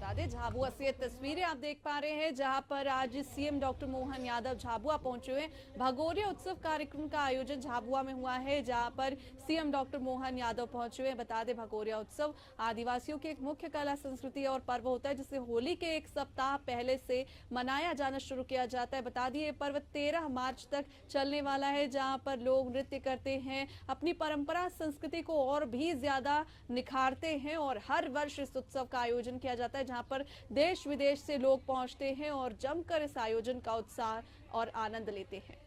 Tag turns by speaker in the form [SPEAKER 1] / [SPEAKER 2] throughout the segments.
[SPEAKER 1] बता दें झाबुआ से तस्वीरें आप देख पा रहे हैं, जहां पर आज सीएम डॉक्टर मोहन यादव झाबुआ पहुंचे हुए। भगोरिया उत्सव कार्यक्रम का आयोजन झाबुआ में हुआ है, जहां पर सीएम डॉक्टर मोहन यादव पहुंचे हुए। बता दें भगोरिया उत्सव आदिवासियों की एक मुख्य कला संस्कृति और पर्व होता है, जिसे होली के एक सप्ताह पहले से मनाया जाना शुरू किया जाता है। बता दिए पर्व 13 मार्च तक चलने वाला है, जहां पर लोग नृत्य करते हैं, अपनी परंपरा संस्कृति को और भी ज्यादा निखारते हैं और हर वर्ष इस उत्सव का आयोजन किया जाता है, जहां पर देश विदेश से लोग पहुंचते हैं और जमकर इस आयोजन का उत्साह और आनंद लेते हैं।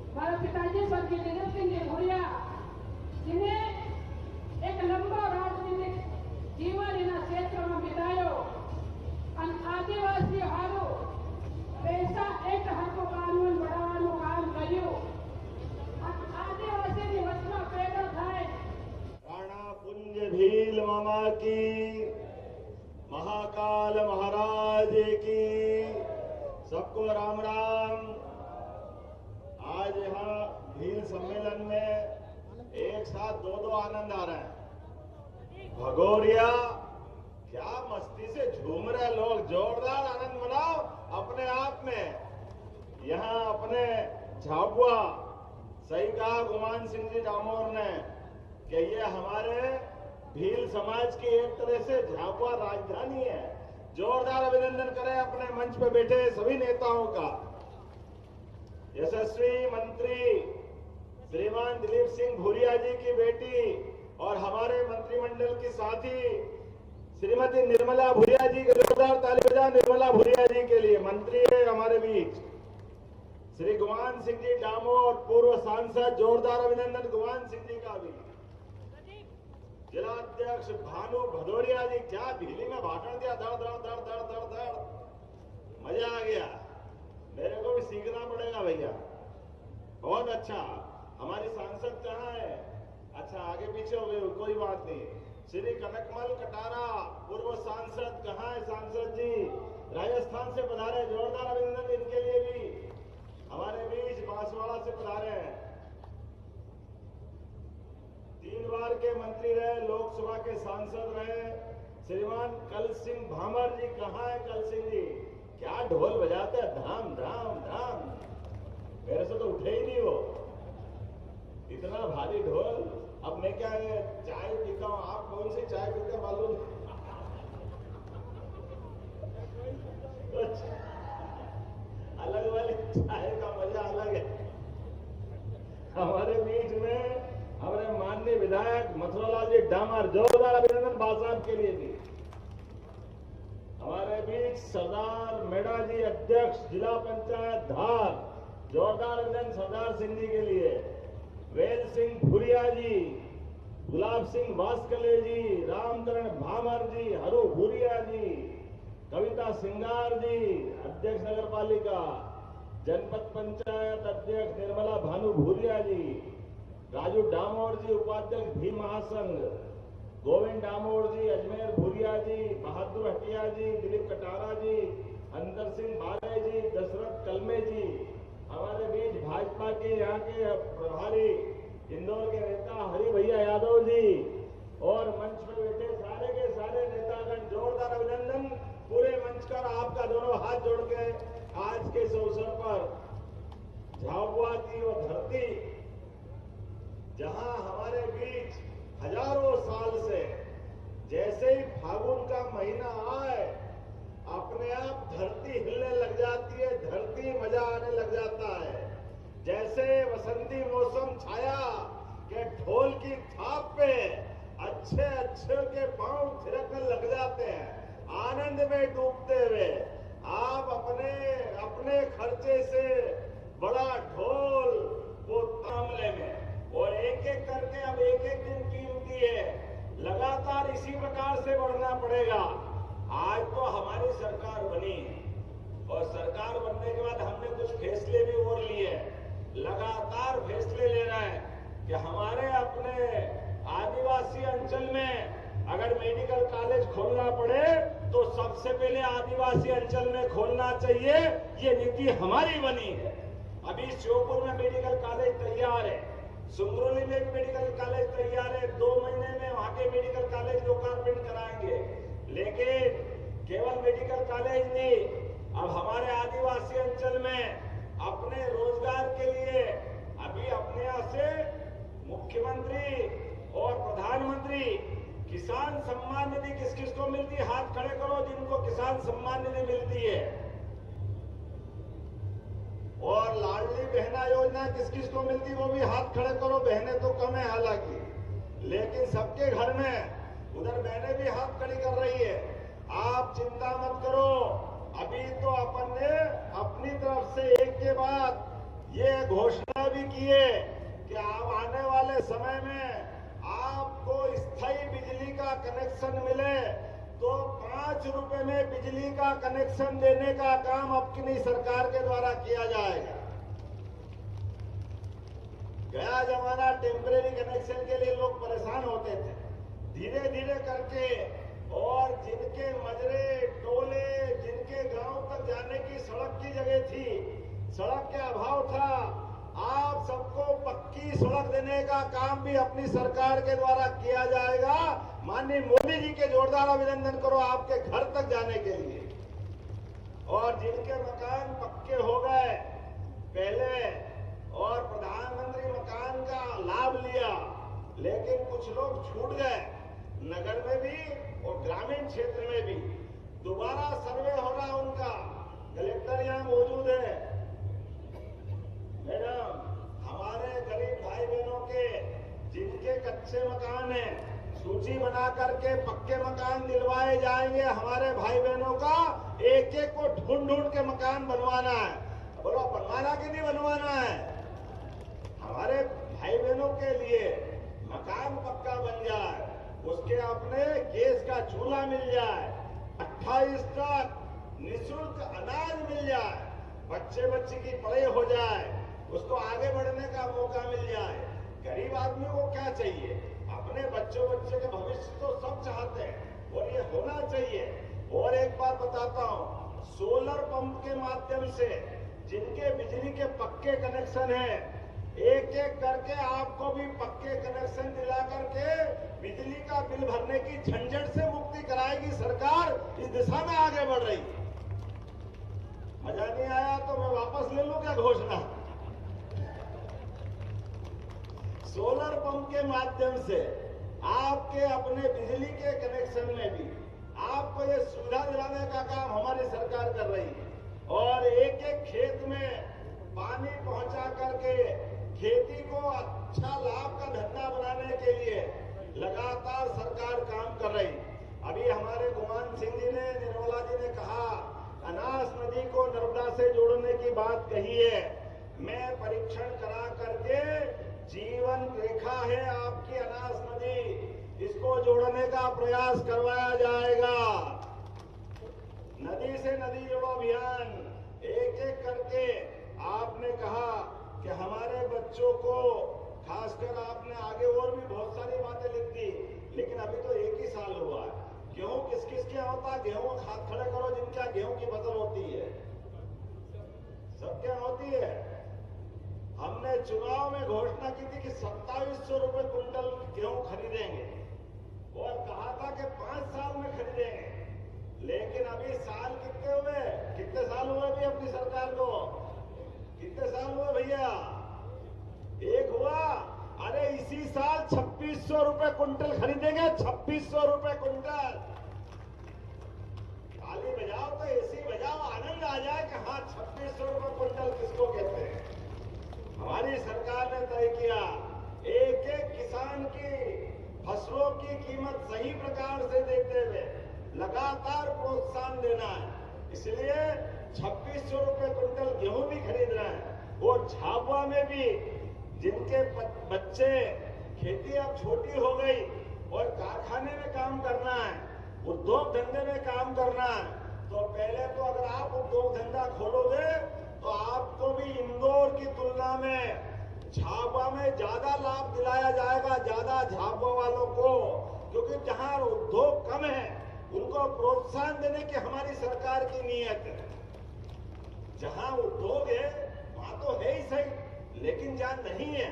[SPEAKER 2] हमारे पिताजी स्वर्गीय दिलीप सिंह भूरिया, जिन्हें एक लंबा राजनीतिक जीवन इन क्षेत्र में बितायो। आदिवासी हारो पैसा एक हको कानून बढ़ावानुं काम कर्યું। आदिवासी ની વચમાં પેદા થાય।
[SPEAKER 3] राणा पुंज भील मामा की, महाकाल महाराज की, सबको राम राम। आज यहाँ भील सम्मेलन में एक साथ दो आनंद आ रहा है। भगोरिया क्या मस्ती से झूम रहे लोग, जोरदार आनंद मनाओ अपने आप में। यहाँ अपने झाबुआ सही कहा गुमान सिंह जी डामोर ने कि ये हमारे भील समाज की एक तरह से झाबुआ राजधानी है। जोरदार अभिनंदन करें अपने मंच पर बैठे सभी नेताओं का। यशस्वी मंत्री श्रीमान दिलीप सिंह भूरिया जी की बेटी और हमारे मंत्रिमंडल की साथी श्रीमती निर्मला भूरिया जी के जोरदार ताली बजा निर्मला भूरिया जी के लिए। मंत्री है हमारे बीच श्री गुमान सिंह जी डामोर, पूर्व सांसद, जोरदार अभिनंदन गुमान सिंह जी का भी। जिलाध्यक्ष भानु भदौरिया जी, क्या भीली में भाषण दिया, धड़ धड़ धड़ धड़ धड़ धड़, मजा आ गया। मेरे को भी सीखना पड़ेगा भैया, बहुत अच्छा। हमारी सांसद कहाँ है? अच्छा आगे पीछे हो गए, कोई बात नहीं। श्री कनकमल कटारा पूर्व सांसद, कहाँ है सांसद जी? राजस्थान से पधारे, जोरदार अभिनंदन इनके लिए भी। हमारे बीच बांसवाड़ा से पधारे हैं, 3 बार के मंत्री रहे, लोकसभा के सांसद रहे श्रीमान कल सिंह भामर जी। कहाँ है कल सिंह जी? क्या ढोल बजाते हैं, धाम धाम धाम। मेरे से तो उठे ही नहीं हो, इतना भारी ढोल। अब मैं क्या है चाय पीता हूँ, आप कौन सी चाय पीते मालूम? बसवलाल जी डामर, जोरदार अभिनंदन भाई साहब के लिए भी। हमारे बीच सरदार मेड़ा जी, अध्यक्ष जिला पंचायत धार, जोरदार अभिनंदन सरदार सिंह जी के लिए। वेल सिंह भूरिया जी, गुलाब सिंह वास्कले जी, रामकरण भामर जी, हरू भूरिया जी, कविता सिंगार जी, अध्यक्ष नगर पालिका, जनपद पंचायत अध्यक्ष निर्मला भानु भूरिया जी, राजू डामोर जी, उपाध्यक्ष भीम महासंघ, गोविंद डामोर जी, अजमेर भूरिया जी, बहादुर हटिया जी, दिलीप कटारा जी, अंतर सिंह बाले जी, दशरथ कलमे जी। हमारे बीच भाजपा के यहाँ के प्रभारी इंदौर के नेता हरि भैया यादव जी और मंच पर बैठे सारे के सारे नेतागण, जोरदार अभिनंदन। पूरे मंच पर आपका दोनों हाथ जोड़ के आज के इस अवसर पर झाबुआ की वो धरती जहां हमारे बीच हजारों साल से जैसे ही फागुन का महीना आए अपने आप धरती हिलने लग जाती है, धरती मजा आने लग जाता है। जैसे वसंती मौसम छाया के ढोल की थाप पे अच्छे अच्छे के पांव थिरकने लग जाते हैं, आनंद में डूबते हुए आप अपने अपने खर्चे से बड़ा ढोल वो मामले में और एक एक करके अब एक एक दिन कीमती है, लगातार इसी प्रकार से बढ़ना पड़ेगा। आज तो हमारी सरकार बनी है और सरकार बनने के बाद हमने कुछ फैसले भी और लिए, लगातार फैसले ले रहे हैं कि हमारे अपने आदिवासी अंचल में अगर मेडिकल कॉलेज खोलना पड़े तो सबसे पहले आदिवासी अंचल में खोलना चाहिए। ये नीति हमारी बनी है। अभी श्योपुर में मेडिकल कॉलेज तैयार है, सुंगरौली में भी मेडिकल कॉलेज तैयार है, 2 महीने में वहां के मेडिकल कॉलेज लोकार्पण कराएंगे। लेकिन केवल मेडिकल कॉलेज नहीं, अब हमारे आदिवासी अंचल में अपने रोजगार के लिए अभी अपने यहाँ से मुख्यमंत्री और प्रधानमंत्री किसान सम्मान निधि किस किस को मिलती है? हाथ खड़े करो जिनको किसान सम्मान निधि मिलती है। और लाडली बहना योजना किस किस को मिलती है? वो भी हाथ खड़े करो। बहनें तो कम है हालांकि, लेकिन सबके घर में उधर बहनें भी हाथ खड़ी कर रही है। आप चिंता मत करो, अभी तो अपन ने अपनी तरफ से एक के बाद ये घोषणा भी की है कि अब आने वाले समय में आपको स्थायी बिजली का कनेक्शन मिले तो 5 रुपए में बिजली का कनेक्शन देने का काम अपनी सरकार के द्वारा किया जाएगा। गया जमाना टेम्परेरी कनेक्शन के लिए लोग परेशान होते थे, धीरे धीरे करके और जिनके मजरे टोले जिनके गांव तक जाने की सड़क की जगह थी, सड़क के अभाव था, आप सबको पक्की सड़क देने का काम भी अपनी सरकार के द्वारा किया जाएगा। माननीय मोदी जी के जोरदार अभिनंदन करो आपके घर तक जाने के लिए। और जिनके मकान पक्के हो गए पहले और प्रधानमंत्री मकान का लाभ लिया, लेकिन कुछ लोग छूट गए, नगर में भी और ग्रामीण क्षेत्र में भी दोबारा सर्वे हो रहा उनका। कलेक्टर यहाँ मौजूद है। मैडम, हमारे गरीब भाई बहनों के जिनके कच्चे मकान हैं, सूची बना करके पक्के मकान दिलवाए जाएंगे। हमारे भाई बहनों का एक एक को ढूंढ ढूंढ के मकान बनवाना है। बोलो, बनवाना कि नहीं बनवाना है? हमारे भाई बहनों के लिए मकान पक्का बन जाए, उसके अपने गैस का चूल्हा मिल जाए, 28 तक निःशुल्क अनाज मिल जाए, बच्चे बच्ची की पढ़ाई हो जाए, उसको आगे बढ़ने का मौका मिल जाए। गरीब आदमी को क्या चाहिए? अपने बच्चों बच्चे के भविष्य तो सब चाहते हैं और ये होना चाहिए। और एक बात बताता हूँ, सोलर पंप के माध्यम से जिनके बिजली के पक्के कनेक्शन है, एक एक करके आपको भी पक्के कनेक्शन दिला करके बिजली का बिल भरने की झंझट से मुक्ति कराएगी सरकार। इस दिशा में आगे बढ़ रही है। मजा नहीं आया तो मैं वापस ले लूं क्या घोषणा? सोलर पंप के माध्यम से आपके अपने बिजली के कनेक्शन में भी आपको ये सुविधा दिलाने का काम हमारी सरकार कर रही है। और एक एक खेत में पानी पहुंचा करके खेती को अच्छा लाभ का धंधा बनाने के लिए लगातार सरकार काम कर रही। अभी हमारे गुमान सिंह जी ने, निर्मला जी ने कहा अनास नदी को नर्मदा से जोड़ने की बात कही है। मैं परीक्षण करा करके जीवन रेखा है आपकी अनास नदी, इसको जोड़ने का प्रयास करवाया जाएगा। नदी से नदी जोड़ो अभियान एक एक करके। आपने कहा कि हमारे बच्चों को, खासकर आपने आगे और भी बहुत सारी बातें लिख दी, लेकिन अभी तो एक ही साल हुआ है। गेहूं किस किस क्या होता है? गेहूं हाथ खड़े करो जिनका गेहूं की फसल होती है, सब क्या होती है। हमने चुनाव में घोषणा की थी कि 2700 रुपए कुंटल गेहूं खरीदेंगे और कहा था कि 5 साल में खरीदेंगे। लेकिन अभी साल कितने हुए? कितने साल हुए अभी अपनी सरकार को? कितने साल हुए भैया? एक हुआ। अरे इसी साल 2600 रुपए कुंटल खरीदेंगे, 2600 रुपए कुंटल। ताली बजाओ तो ऐसी बजाओ, आनंद आ जाए कि हाँ 2600 रुपए कुंटल किसको कहते हैं। हमारी सरकार ने तय किया एक एक किसान की फसलों की कीमत सही प्रकार से देते हुए लगातार प्रोत्साहन देना है। इसलिए 2600 रुपए कुंटल गेहूं भी खरीद रहे हैं। और झाबुआ में भी जिनके बच्चे, खेती अब छोटी हो गई और कारखाने में काम करना है, उद्योग धंधे में काम करना है, तो पहले तो अगर आप उद्योग धंधा खोलोगे तो आपको भी इंदौर की तुलना में झाबुआ में ज्यादा लाभ दिलाया जाएगा, ज्यादा झाबुआ वालों को। क्योंकि जहां उद्योग कम है उनको प्रोत्साहन देने की हमारी सरकार की नीयत है। जहां उद्योग है वहां तो है ही सही, लेकिन जहां नहीं है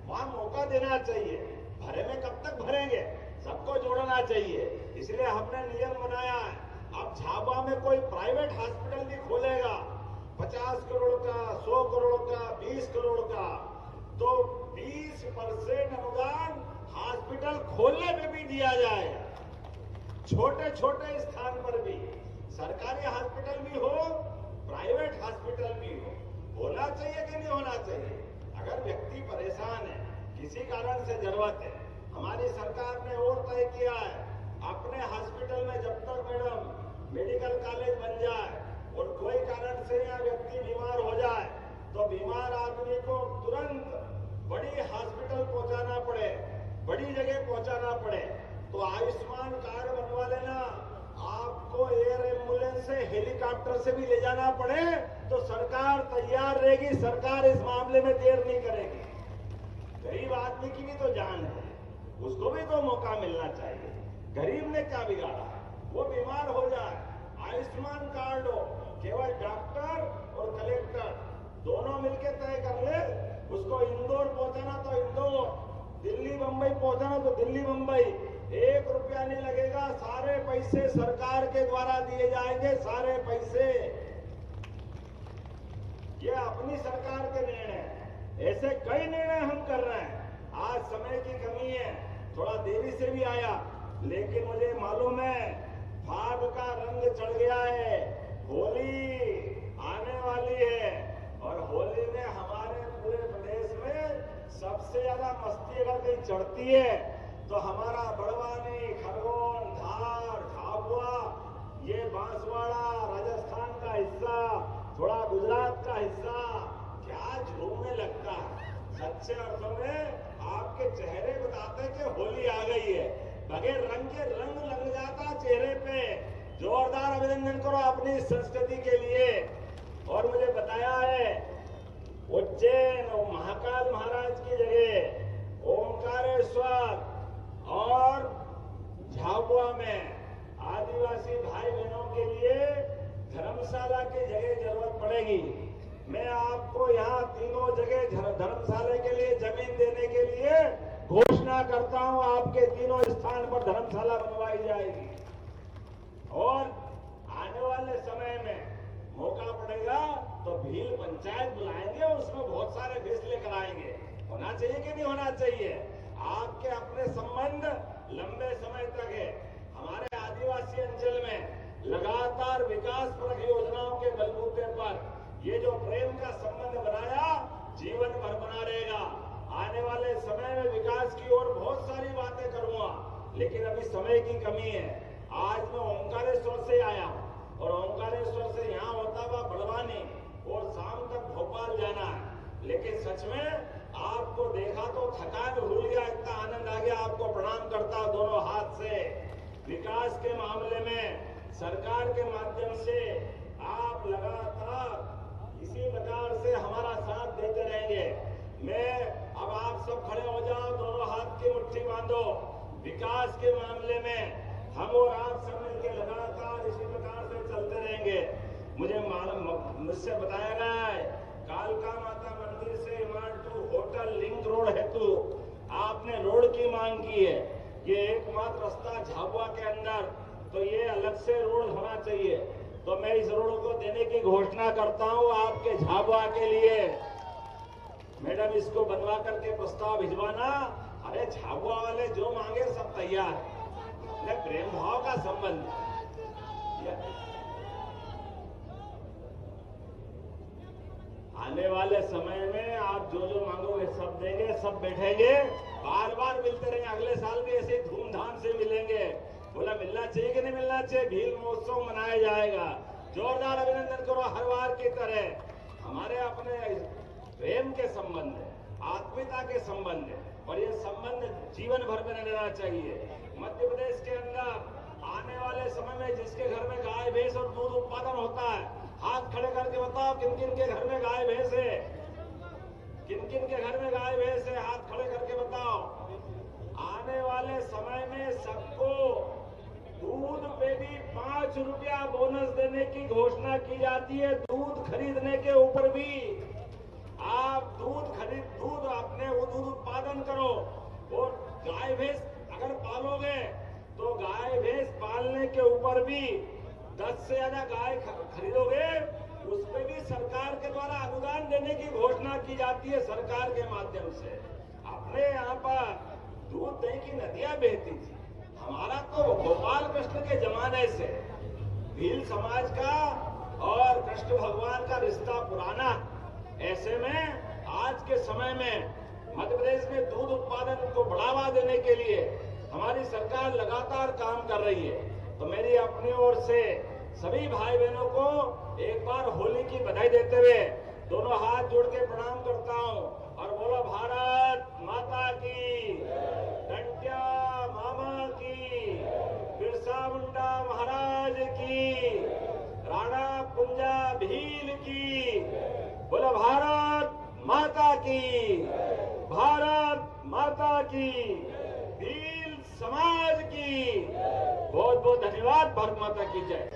[SPEAKER 3] वहां मौका देना चाहिए। भरे में कब तक भरेंगे? सबको जोड़ना चाहिए। इसलिए हमने नियम बनाया है, अब झाबुआ में कोई प्राइवेट हॉस्पिटल भी खोलेगा 50 करोड़ का, 100 करोड़ का, 20 करोड़ का, तो 20% अनुदान हॉस्पिटल खोलने में भी दिया जाएगा। छोटे छोटे स्थान पर भी, सरकारी हॉस्पिटल भी हो, प्राइवेट हॉस्पिटल भी हो। होना चाहिए कि नहीं होना चाहिए? अगर व्यक्ति परेशान है, किसी कारण से जरूरत है, हमारी सरकार ने और तय किया है अपने हॉस्पिटल में जब तक मैडम मेडिकल कॉलेज बन जाए और कोई कारण से या व्यक्ति बीमार हो जाए तो बीमार आदमी को तुरंत बड़ी हॉस्पिटल पहुंचाना पड़े, बड़ी जगह पहुंचाना पड़े, तो आयुष्मान कार्ड बनवा लेना। आपको एयर एम्बुलेंस से, हेलीकॉप्टर से भी ले जाना पड़े तो सरकार तैयार रहेगी। सरकार इस मामले में देर नहीं करेगी। गरीब आदमी की भी तो जान है, उसको भी तो मौका मिलना चाहिए। गरीब ने क्या बिगाड़ा? वो बीमार हो जाए, आयुष्मान कार्ड हो, केवल डॉक्टर और कलेक्टर दोनों मिलकर तय कर ले। उसको इंदौर पहुंचाना तो इंदौर, दिल्ली मुंबई पहुंचाना तो दिल्ली मुंबई, 1 रुपया नहीं लगेगा। सारे पैसे सरकार के द्वारा दिए जाएंगे, सारे पैसे। ये अपनी सरकार के निर्णय, ऐसे कई निर्णय हम कर रहे हैं। आज समय की कमी है, थोड़ा देरी से भी आया, लेकिन मुझे मालूम है फाग का रंग चढ़ गया है, होली आने वाली है और होली में हमारे पूरे प्रदेश में सबसे ज्यादा मस्ती अगर कहीं चढ़ती है तो हमारा बड़वानी, खरगोन, धार, झाबुआ, ये बांसवाड़ा, राजस्थान का हिस्सा, थोड़ा गुजरात का हिस्सा, क्या झूमने लगता है। सच्चे अर्थों में आपके चेहरे बताते हैं कि होली आ गई है। बगैर रंग के रंग लग जाता चेहरे पे। जोरदार अभिनंदन करो अपनी संस्कृति के लिए। और मुझे बताया है उज्जैन और महाकाल महाराज की जगह ओमकारेश्वर और झाबुआ में आदिवासी भाई बहनों के लिए धर्मशाला की जगह जरूरत पड़ेगी। मैं आपको यहाँ तीनों जगह धर्मशाला के लिए जमीन देने के लिए घोषणा करता हूँ। आपके तीनों स्थान पर धर्मशाला बनवाई जाएगी और आने वाले समय में मौका पड़ेगा तो भील पंचायत बुलाएंगे और उसमें बहुत सारे फैसले कराएंगे। होना चाहिए कि नहीं होना चाहिए? आपके अपने संबंध लंबे समय तक है। हमारे आदिवासी अंचल में लगातार विकास परक योजनाओं के बलबूते पर ये जो प्रेम का संबंध बनाया जीवन भर बना रहेगा। आने वाले समय में विकास की ओर बहुत सारी बातें करूंगा, लेकिन अभी समय की कमी है। आज मैं ओंकारेश्वर से आया हूं और ओंकारेश्वर से यहाँ होता हुआ बड़वानी और शाम तक भोपाल जाना है, लेकिन सच में आपको देखा तो थकान भूल गया, इतना आनंद आ गया। आपको प्रणाम करता हूं दोनों हाथ से। विकास के मामले में सरकार के माध्यम से आप लगातार इसी प्रकार से हमारा साथ देते रहेंगे। मैं अब आप सब खड़े हो जाओ, दोनों हाथ की मुट्ठी बांधो। विकास के मामले में हम और आप सब मिलकर लगातार इसी प्रकार से चलते रहेंगे। मुझसे बताया गया है कालका माता मंदिर से इमारत टू होटल लिंक रोड हेतु आपने रोड की मांग की है। ये एकमात्र रास्ता झाबुआ के अंदर, तो ये अलग से रोड होना चाहिए। तो मैं इस रोड को देने की घोषणा करता हूं आपके झाबुआ के लिए। मैडम इसको बनवा करके प्रस्ताव भिजवाना। अरे झाबुआ वाले जो मांगे सब तैयार है, प्रेम भाव का संबंध। आने वाले समय में आप जो जो मांगोगे सब देंगे, सब बैठेंगे, बार बार मिलते रहेंगे। अगले साल भी ऐसे धूमधाम से मिलेंगे। बोला मिलना चाहिए कि नहीं मिलना चाहिए? भील महोत्सव मनाया जाएगा। जोरदार अभिनंदन करो हर बार की तरह। हमारे अपने प्रेम के संबंध है, आत्मीयता के संबंध है, और ये संबंध जीवन भर में रहना चाहिए। मध्य प्रदेश के अंदर आने वाले समय में जिसके घर में गाय भैंस और दूध उत्पादन होता है, हाथ खड़े करके बताओ किन किन के घर में गाय भैंस है? किन किन के घर में गाय भैंस है? हाथ खड़े करके बताओ। आने वाले समय में सबको दूध पे भी 5 रुपया बोनस देने की घोषणा की जाती है। दूध खरीदने के ऊपर भी आप दूध अपने दूध उत्पादन करो, और गाय भैंस अगर पालोगे तो गाय भैंस पालने के ऊपर भी 10 से ज्यादा गाय खरीदोगे, उस पे भी सरकार के द्वारा अनुदान देने की घोषणा की जाती है सरकार के माध्यम से। अपने यहाँ पर दूध दही की नदियां बहती थी। हमारा तो गोपाल कृष्ण के जमाने से भील समाज का और कृष्ण भगवान का रिश्ता पुराना। ऐसे में आज के समय में मध्य प्रदेश में दूध उत्पादन को बढ़ावा देने के लिए हमारी सरकार लगातार काम कर रही है। तो मेरी अपनी ओर से सभी भाई बहनों को एक बार होली की बधाई देते हुए दोनों हाथ जोड़ के प्रणाम करता हूं और बोलो भारत माता की, टंट्या मामा की, बिरसा मुंडा महाराज की, राणा कुंजा भील की। बोलो भारत माता की, भारत माता की, भील समाज की। बहुत बहुत धन्यवाद। भारत माता की जय।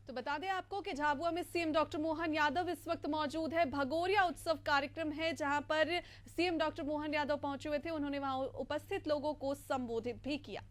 [SPEAKER 1] तो बता दें आपको कि झाबुआ में सीएम डॉक्टर मोहन यादव इस वक्त मौजूद है। भगोरिया उत्सव कार्यक्रम है जहां पर सीएम डॉक्टर मोहन यादव पहुंचे हुए थे। उन्होंने वहां उपस्थित लोगों को संबोधित भी किया।